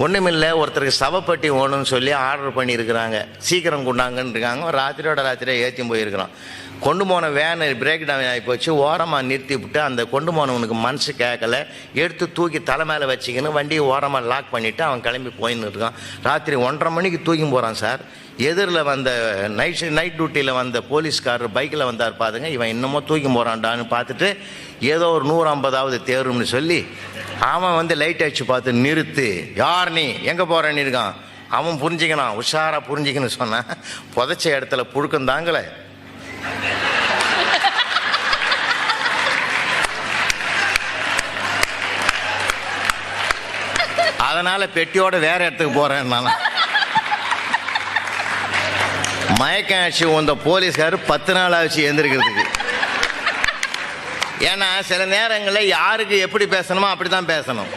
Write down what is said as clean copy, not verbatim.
ஒன்றுமில்லை, ஒருத்தருக்கு சவப்பட்டி வேணும்னு சொல்லி ஆர்டர் பண்ணியிருக்கிறாங்க. சீக்கிரம் கொண்டாங்கன்னு இருக்காங்க. ராத்திரியாக ஏற்றி போயிருக்கிறான். கொண்டு போன வேனு பிரேக் டவுன் ஆகி போச்சு. ஓரமாக நிறுத்தி விட்டு அந்த கொண்டு போனவனுக்கு மனசு கேட்கல, எடுத்து தூக்கி தலை மேலே வச்சுக்கின்னு வண்டியை ஓரமாக லாக் பண்ணிவிட்டு அவன் கிளம்பி போயின்னு இருக்கான். ராத்திரி 1:30 மணிக்கு தூக்கி போகிறான் சார். எதிரில் வந்த நைட் டியூட்டியில் வந்த போலீஸ்காரர் பைக்கில் வந்தார் பாருங்க. இவன் இன்னமும் தூக்கி போகிறான்டான்னு பார்த்துட்டு ஏதோ ஒரு 150வது தேரும்னு சொல்லி அவன் லைட் அடிச்சு பார்த்து நிறுத்து, யார் நீ, எங்கே போகிறேன்னு இருக்கான். அவன் புரிஞ்சிக்கணும், உஷாராக புரிஞ்சிக்கணும்னு சொன்னான். புதைச்ச இடத்துல புழுக்கம் தாங்களே. அதனால பெட்டியோட வேற இடத்துக்கு போறேன் நான். மயக்கம் ஆச்சு வந்த போலீஸ்காரு 10 நாள் ஆச்சு எழுந்திருக்கிறதுக்கு. ஏன்னா சில நேரங்களில் யாருக்கு எப்படி பேசணுமோ அப்படித்தான் பேசணும்.